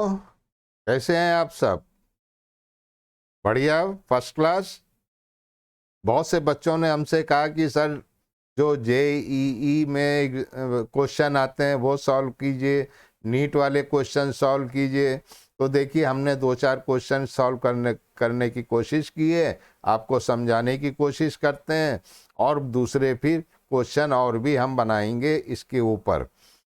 कैसे हैं आप सब? बढ़िया, फर्स्ट क्लास। बहुत से बच्चों ने हमसे कहा कि सर जो जेईई में क्वेश्चन आते हैं वो सॉल्व कीजिए, नीट वाले क्वेश्चन सॉल्व कीजिए। तो देखिए, हमने दो चार क्वेश्चन सॉल्व करने की कोशिश की है, आपको समझाने की कोशिश करते हैं, और दूसरे फिर क्वेश्चन और भी हम बनाएंगे इसके ऊपर।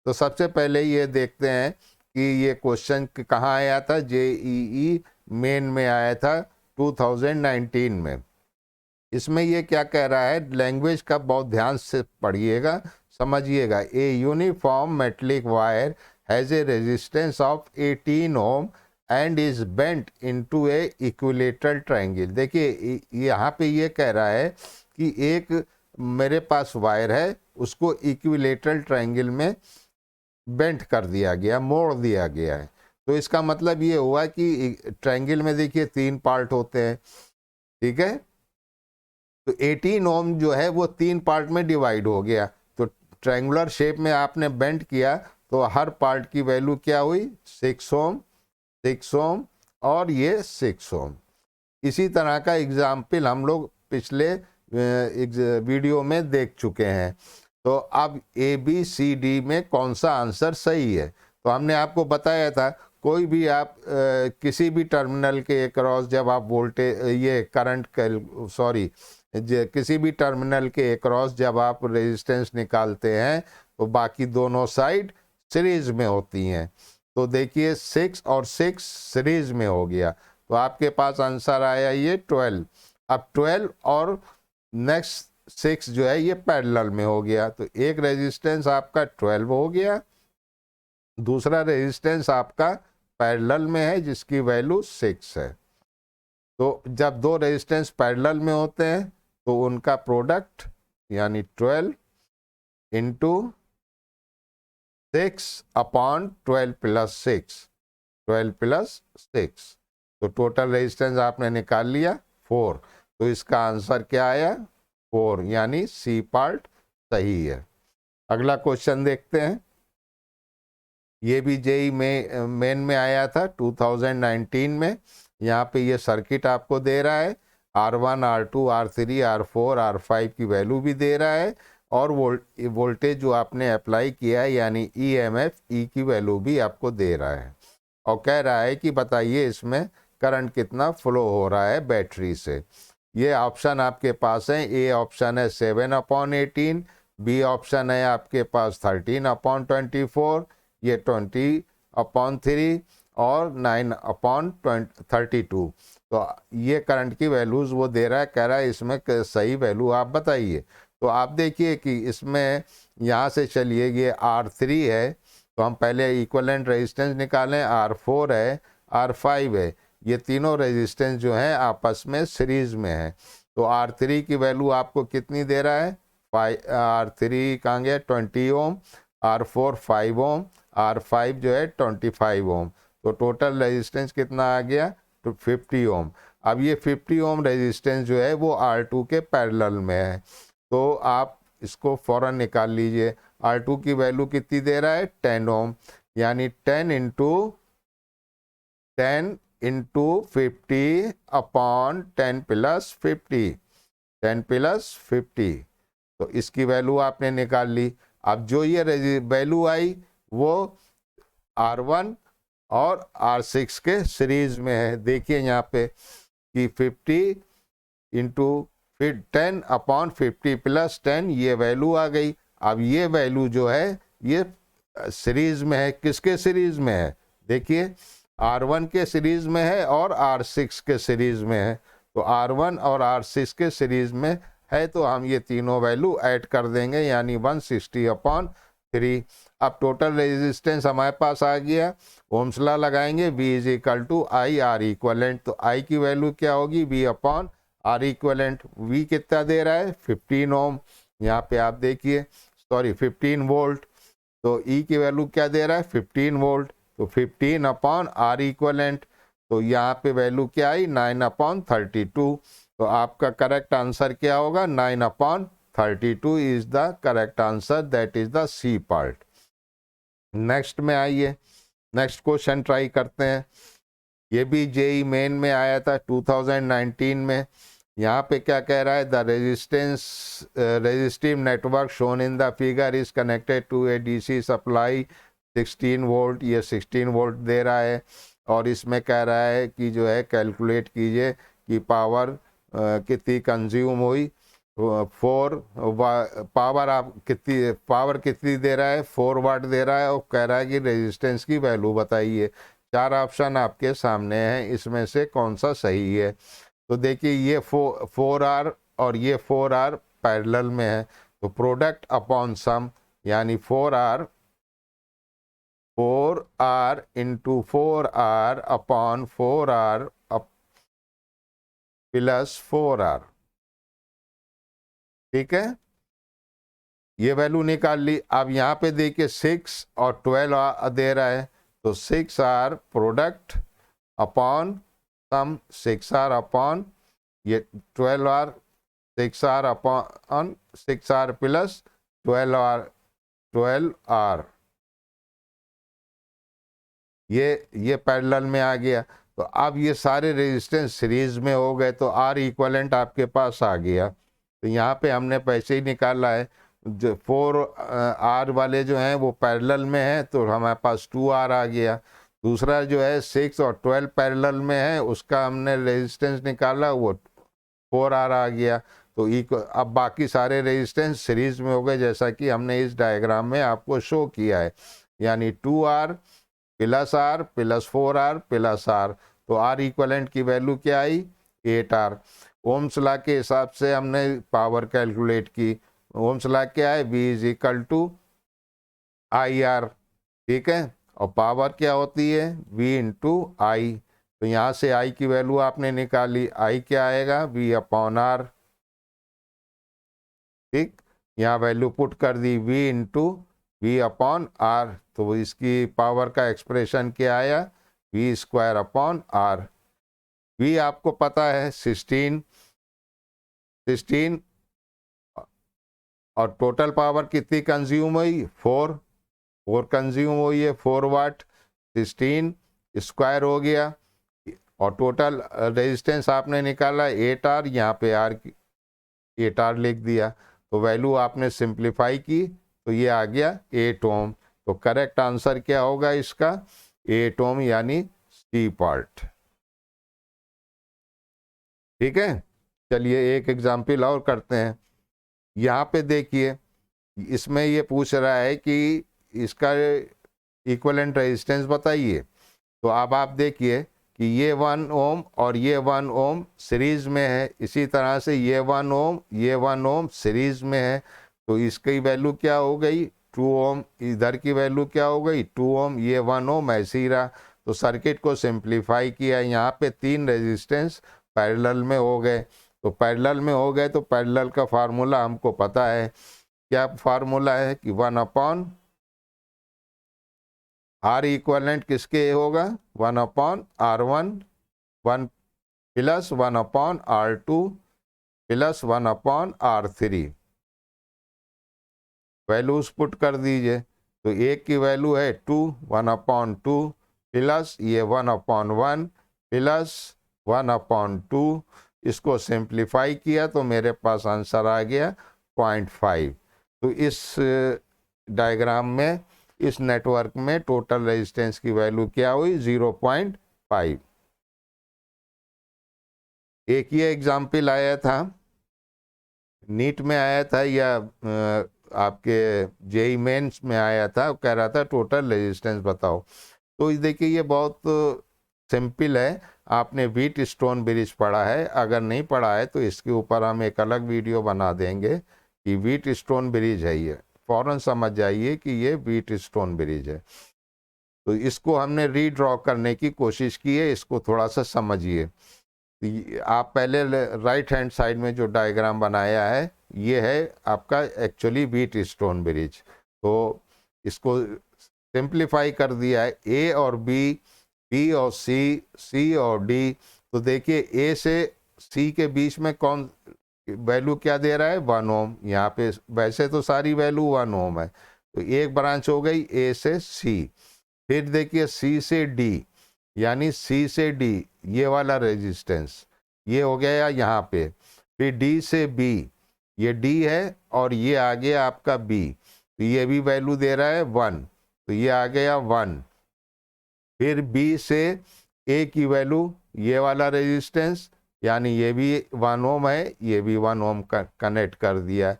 तो सबसे पहले ये देखते हैं कि ये क्वेश्चन कहाँ आया था। जेईई मेन में आया था 2019 में। इसमें ये क्या कह रहा है, लैंग्वेज का बहुत ध्यान से पढ़िएगा, समझिएगा। A uniform metallic wire has a resistance of 18 ohm and is bent into A equilateral triangle. देखिए, यहाँ पे ये कह रहा है कि एक मेरे पास वायर है, उसको इक्विलेटरल ट्रायंगल में बेंट कर दिया गया, मोड़ दिया गया है। तो इसका मतलब ये हुआ कि ट्रायंगल में देखिए 3 पार्ट होते हैं, ठीक है। तो 18 ओम जो है वो 3 पार्ट में डिवाइड हो गया। तो ट्रायंगुलर शेप में आपने बेंट किया तो हर पार्ट की वैल्यू क्या हुई, 6 ओम, 6 ओम और ये 6 ओम। इसी तरह का एग्जाम्पल हम लोग पिछले वीडियो में देख चुके हैं। तो अब ए बी सी डी में कौन सा आंसर सही है, तो हमने आपको बताया था कोई भी आप किसी भी टर्मिनल के अक्रॉस जब आप वोल्टेज ये करंट किसी भी टर्मिनल के अक्रॉस जब आप रेजिस्टेंस निकालते हैं तो बाकी दोनों साइड सीरीज में होती हैं। तो देखिए 6 और 6 सीरीज में हो गया, तो आपके पास आंसर आया ये 12। अब 12 और नेक्स्ट 6 जो है ये पैरेलल में हो गया, तो एक रेजिस्टेंस आपका 12 हो गया, दूसरा रेजिस्टेंस आपका पैरेलल में है जिसकी वैल्यू 6 है। तो जब दो रेजिस्टेंस पैरेलल में होते हैं तो उनका प्रोडक्ट यानी 12 इंटू 6 अपॉन 12 प्लस 6, 12 प्लस 6, तो टोटल रेजिस्टेंस आपने निकाल लिया 4। तो इसका आंसर क्या आया, 4, यानी सी पार्ट सही है। अगला क्वेश्चन देखते हैं। ये भी जेई में मेन में आया था 2019 में। यहाँ पे ये सर्किट आपको दे रहा है, R1, R2, R3, R4, R5 की वैल्यू भी दे रहा है, और वोल्टेज जो आपने अप्लाई किया है यानी EMF ई की वैल्यू भी आपको दे रहा है, और कह रहा है कि बताइए इसमें करंट कितना फ्लो हो रहा है बैटरी से। ये ऑप्शन आपके पास है, ए ऑप्शन है 7/18, बी ऑप्शन है आपके पास 13/24, ये 20/3 और 9/32। तो ये करंट की वैल्यूज़ वो दे रहा है, कह रहा है इसमें सही वैल्यू आप बताइए। तो आप देखिए कि इसमें यहाँ से चलिए, ये R3 है तो हम पहले इक्विवेलेंट रेजिस्टेंस निकालें, R4 है, R5 है, ये तीनों रेजिस्टेंस जो हैं आपस में सीरीज में है। तो R3 की वैल्यू आपको कितनी दे रहा है, R3 कहाँ गया, 20 ओम, R4 5 ओम, R5 जो है 25 ओम। तो टोटल रेजिस्टेंस कितना आ गया, तो 50 ओम। अब ये 50 ओम रेजिस्टेंस जो है वो R2 के पैरेलल में है, तो आप इसको फौरन निकाल लीजिए। R2 की वैल्यू कितनी दे रहा है, 10 ओम, यानी 10 इंटू 50 अपॉन 10 प्लस 50, 10 प्लस 50, तो इसकी वैल्यू आपने निकाल ली। अब जो ये वैल्यू आई वो R1 और R6 के सीरीज में है। देखिए यहाँ पे कि 50 इंटू फिर 10 अपॉन 50 प्लस 10, ये वैल्यू आ गई। अब ये वैल्यू जो है ये सीरीज में है, किसके सीरीज में है, देखिए R1 के सीरीज में है और R6 के सीरीज में है। तो R1 और R6 के सीरीज में है तो हम ये तीनों वैल्यू ऐड कर देंगे, यानी 160/3। अब टोटल रेजिस्टेंस हमारे पास आ गया, ओम्स लॉ लगाएंगे, V is equal to I R equivalent. तो I की वैल्यू क्या होगी, V upon R equivalent. V कितना दे रहा है, 15 ओम, यहाँ पे आप देखिए 15 वोल्ट। तो E की वैल्यू क्या दे रहा है, 15 वोल्ट, तो 15 अपॉन आर इक्वलेंट। तो यहाँ पे वैल्यू क्या आई, 9/32। तो आपका करेक्ट आंसर क्या होगा, 9/32 is the correct answer, that is the C part. Next में आइए, नेक्स्ट क्वेश्चन ट्राई करते हैं। ये भी जेई मेन में आया था 2019 में। यहाँ पे क्या कह रहा है, the resistive network shown in the figure is connected to a DC supply 16 volt. ये 16 वोल्ट दे रहा है और इसमें कह रहा है कि जो है कैलकुलेट कीजिए कि पावर कितनी कंज्यूम हुई। पावर कितनी दे रहा है, 4 वाट दे रहा है और कह रहा है कि रेजिस्टेंस की वैल्यू बताइए। 4 ऑप्शन आपके सामने हैं, इसमें से कौन सा सही है। तो देखिए ये 4R और ये 4R पैरेलल में है, तो प्रोडक्ट अपॉन सम यानी 4R into 4R upon 4R plus 4R। ठीक है, ये वैल्यू निकाल ली। अब यहाँ पे देखिए 6 और 12 दे रहा है, तो 6R प्रोडक्ट अपॉन सम 6R अपॉन ये 12R, 6R upon 6R plus 12R। ये पैरेलल में आ गया। तो अब ये सारे रेजिस्टेंस सीरीज में हो गए, तो R इक्वलेंट आपके पास आ गया। तो यहाँ पे हमने पैसे ही निकाला है, जो 4R वाले जो हैं वो पैरेलल में है, तो हमारे पास 2R आ गया। दूसरा जो है 6 और 12 पैरेलल में है, उसका हमने रेजिस्टेंस निकाला, वो 4R आ गया। तो अब बाकी सारे रेजिस्टेंस सीरीज में हो गए, जैसा कि हमने इस डायग्राम में आपको शो किया है, यानी 2R plus R plus 4R plus R। तो R इक्वलेंट की वैल्यू क्या आई, 8R। ओम्स लॉ के हिसाब से हमने पावर कैलकुलेट की। ओम्स लॉ क्या है, V is equal to IR। ठीक है, और पावर क्या होती है, V इंटू I। तो यहाँ से I की वैल्यू आपने निकाली, I क्या आएगा, V अपॉन R। ठीक, यहाँ वैल्यू पुट कर दी, V into V upon R। तो इसकी पावर का एक्सप्रेशन क्या आया, V square upon R। V आपको पता है 16 और टोटल पावर कितनी कंज्यूम हुई, 4 कंज्यूम हुई है, 4 वाट। 16 स्क्वायर हो गया और टोटल रेजिस्टेंस आपने निकाला 8R, यहाँ पे R 8R लिख दिया। तो वैल्यू आपने सिंप्लीफाई की तो ये आ गया 8 ओम। तो करेक्ट आंसर क्या होगा इसका, 8 ओम यानी सी पार्ट। ठीक है, चलिए एक एग्जाम्पल और करते हैं। यहाँ पे देखिए, इसमें ये पूछ रहा है कि इसका इक्विवेलेंट रेजिस्टेंस बताइए। तो अब आप देखिए कि ये 1 ओम और ये 1 ओम सीरीज में है, इसी तरह से ये 1 ओम ये 1 ओम सीरीज में है। तो इसकी वैल्यू क्या हो गई, 2 ओम। इधर की वैल्यू क्या हो गई, 2 ओम। ये 1 ओम ऐसे ही रहा। तो सर्किट को सिंप्लीफाई किया, यहाँ पे 3 रेजिस्टेंस पैरेलल में हो गए। तो पैरेलल में हो गए तो पैरेलल का फार्मूला हमको पता है। क्या फार्मूला है कि 1 अपॉन R इक्वलेंट किसके होगा, 1 upon R1 1 plus 1 upon R2 plus 1 upon R3। Values put कर दीजिए। तो एक की वैल्यू है 2, 1 अपॉन 2 प्लस ये 1 अपॉन 1 प्लस 1 अपॉन 2। इसको सिंप्लीफाई किया तो मेरे पास आंसर आ गया 0.5। तो इस डायग्राम में, इस नेटवर्क में टोटल रेजिस्टेंस की वैल्यू क्या हुई, 0.5। एक ये एग्जाम्पल आया था, नीट में आया था या आपके जेई मेंस में आया था, कह रहा था टोटल रेजिस्टेंस बताओ। तो देखिए ये बहुत सिंपल है। आपने व्हीट स्टोन ब्रिज पढ़ा है, अगर नहीं पढ़ा है तो इसके ऊपर हम एक अलग वीडियो बना देंगे कि व्हीट स्टोन ब्रिज है। ये फौरन समझ जाइए कि ये व्हीट स्टोन ब्रिज है। तो इसको हमने रीड्रॉ करने की कोशिश की है, इसको थोड़ा सा समझिए। आप पहले राइट हैंड साइड में जो डायग्राम बनाया है ये है आपका एक्चुअली व्हीट स्टोन ब्रिज। तो इसको सिंप्लीफाई कर दिया है, ए और बी, बी और सी, सी और डी। तो देखिए ए से सी के बीच में कौन वैल्यू क्या दे रहा है, 1 ओम। यहाँ पे वैसे तो सारी वैल्यू 1 ओम है। तो एक ब्रांच हो गई ए से सी। फिर देखिए सी से डी, यानी सी से डी ये वाला रेजिस्टेंस ये हो गया यहाँ पे। फिर डी से बी, ये डी है और ये आ गया आपका बी, तो ये भी वैल्यू दे रहा है 1, तो ये आ गया 1। फिर बी से ए की वैल्यू ये वाला रेजिस्टेंस, यानी ये भी 1 ओम है, ये भी 1 ओम कनेक्ट कर दिया।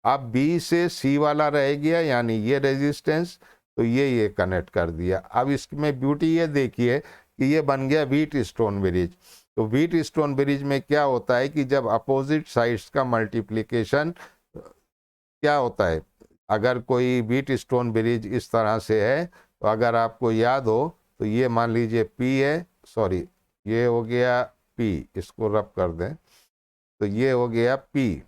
अब बी से सी वाला रह गया, यानी ये रेजिस्टेंस, तो ये कनेक्ट कर दिया। अब इसमें ब्यूटी ये देखिए कि ये बन गया व्हीट स्टोन ब्रिज। तो व्हीट स्टोन ब्रिज में क्या होता है कि जब अपोजिट साइड्स का मल्टीप्लिकेशन क्या होता है, अगर कोई व्हीट स्टोन ब्रिज इस तरह से है, तो अगर आपको याद हो तो ये मान लीजिए P है, सॉरी ये हो गया P, इसको रब कर दें तो ये हो गया P।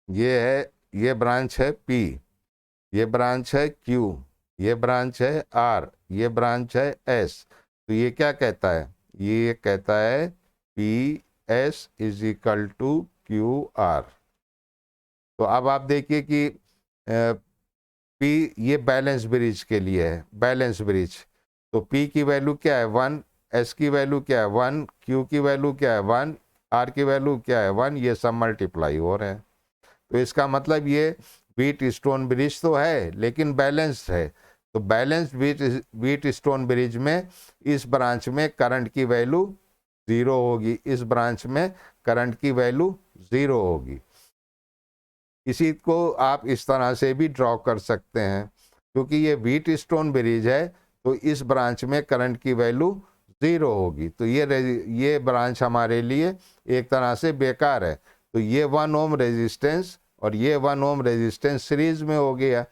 ये है, ये ब्रांच है P, ये ब्रांच है Q, ये ब्रांच है R, ये ब्रांच है S। तो ये क्या कहता है, ये कहता है PS is equal to QR। तो अब आप देखिए कि P ये बैलेंस ब्रिज के लिए है, बैलेंस ब्रिज। तो P की वैल्यू क्या है 1, S की वैल्यू क्या है 1, Q की वैल्यू क्या है 1, R की वैल्यू क्या है 1, ये सब मल्टीप्लाई हो रहे हैं। तो इसका मतलब ये व्हीट स्टोन ब्रिज तो है लेकिन बैलेंस्ड है। तो बैलेंस्ड व्हीट स्टोन ब्रिज में इस ब्रांच में करंट की वैल्यू 0 होगी, इस ब्रांच में करंट की वैल्यू 0 होगी। इसी को आप इस तरह से भी ड्रॉ कर सकते हैं, क्योंकि ये व्हीट स्टोन ब्रिज है तो इस ब्रांच में करंट की वैल्यू 0 होगी, तो ये ब्रांच हमारे लिए एक तरह से बेकार है। तो ये 1 ओम रेजिस्टेंस और ये 1 ओम रेजिस्टेंस सीरीज में हो गया,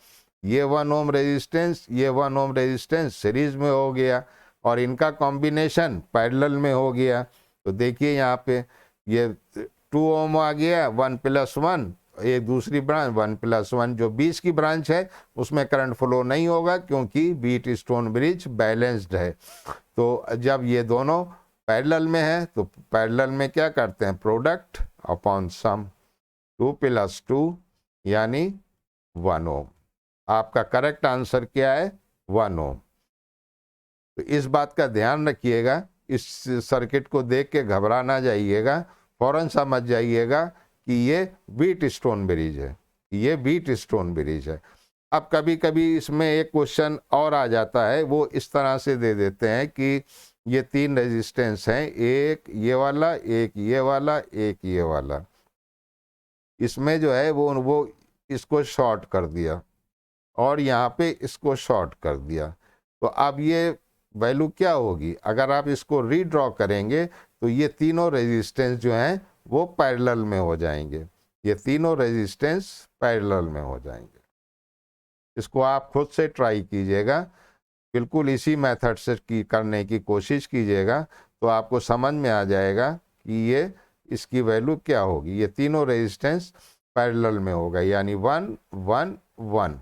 ये 1 ओम रेजिस्टेंस, ये 1 ओम रेजिस्टेंस सीरीज में हो गया, और इनका कॉम्बिनेशन पैरेलल में हो गया। तो देखिए यहाँ पे ये 2 ओम आ गया, 1 + 1, एक दूसरी ब्रांच 1 + 1 जो 20 की ब्रांच है उसमें करंट फ्लो नहीं होगा, क्योंकि व्हीट स्टोन ब्रिज बैलेंस्ड है। तो जब ये दोनों पैरेलल में है तो पैरेलल में क्या करते हैं, प्रोडक्ट अपॉन सम, 2 + 2 यानी 1 ओम। आपका करेक्ट आंसर क्या है 1 ओम। तो इस बात का ध्यान रखिएगा, इस सर्किट को देख के घबरा ना जाइएगा, फौरन समझ जाइएगा कि ये व्हीट स्टोन ब्रिज है, ये व्हीट स्टोन ब्रिज है। अब कभी कभी इसमें एक क्वेश्चन और आ जाता है, वो इस तरह से दे देते हैं कि ये 3 रेजिस्टेंस हैं, एक ये वाला, एक ये वाला, एक ये वाला। इसमें जो है वो इसको शॉर्ट कर दिया और यहाँ पे इसको शॉर्ट कर दिया। तो अब ये वैल्यू क्या होगी, अगर आप इसको रीड्रॉ करेंगे तो ये तीनों रेजिस्टेंस जो हैं वो पैरेलल में हो जाएंगे, ये तीनों रेजिस्टेंस पैरेलल में हो जाएंगे। इसको आप खुद से ट्राई कीजिएगा, बिल्कुल इसी मेथड से करने की कोशिश कीजिएगा, तो आपको समझ में आ जाएगा कि ये इसकी वैल्यू क्या होगी। ये तीनों रेजिस्टेंस पैरेलल में होगा, यानी 1 1 1।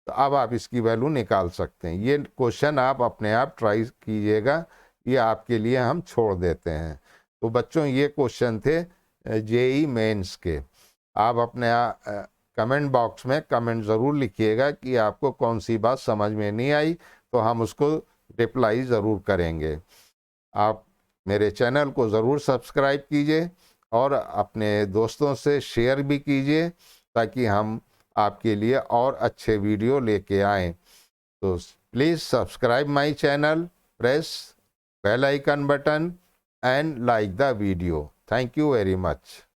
तो अब आप इसकी वैल्यू निकाल सकते हैं। ये क्वेश्चन आप अपने आप ट्राई कीजिएगा, ये आपके लिए हम छोड़ देते हैं। तो बच्चों ये क्वेश्चन थे जेई मेंस के। आप अपने कमेंट बॉक्स में कमेंट ज़रूर लिखिएगा कि आपको कौन सी बात समझ में नहीं आई, तो हम उसको रिप्लाई ज़रूर करेंगे। आप मेरे चैनल को ज़रूर सब्सक्राइब कीजिए और अपने दोस्तों से शेयर भी कीजिए, ताकि हम आपके लिए और अच्छे वीडियो लेके आएँ। तो please subscribe my channel, press bell icon button and like the video. Thank you very much.